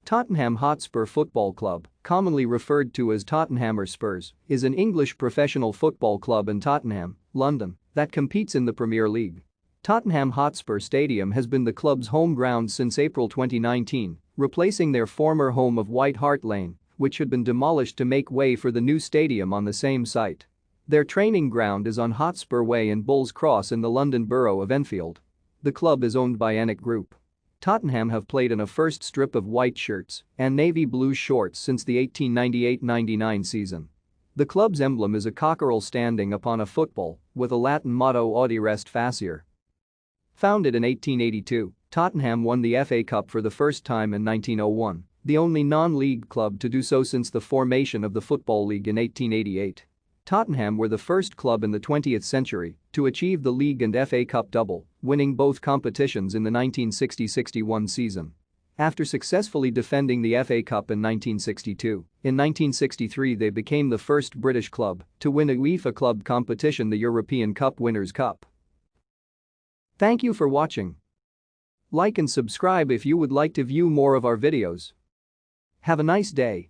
Tottenham Hotspur Football Club, commonly referred to as Tottenham Spurs, is an English professional football club in Tottenham, London, that competes in the Premier League. Tottenham Hotspur Stadium has been the club's home ground since April 2019, replacing their former home of White Hart Lane, which had been demolished to make way for the new stadium on the same site. Their training ground is on Hotspur Way in Bull's Cross in the London Borough of Enfield. The club is owned by ENIC Group. Tottenham have played in a first strip of white shirts and navy blue shorts since the 1898-99 season. The club's emblem is a cockerel standing upon a football with a Latin motto Audere Facere. Founded in 1882, Tottenham won the FA Cup for the first time in 1901, the only non-league club to do so since the formation of the Football League in 1888. Tottenham were the first club in the 20th century to achieve the League and FA Cup double, winning both competitions in the 1960-61 season. After successfully defending the FA Cup in 1962, in 1963 they became the first British club to win a UEFA club competition, the European Cup Winners' Cup. Thank you for watching. Like and subscribe if you would like to view more of our videos. Have a nice day.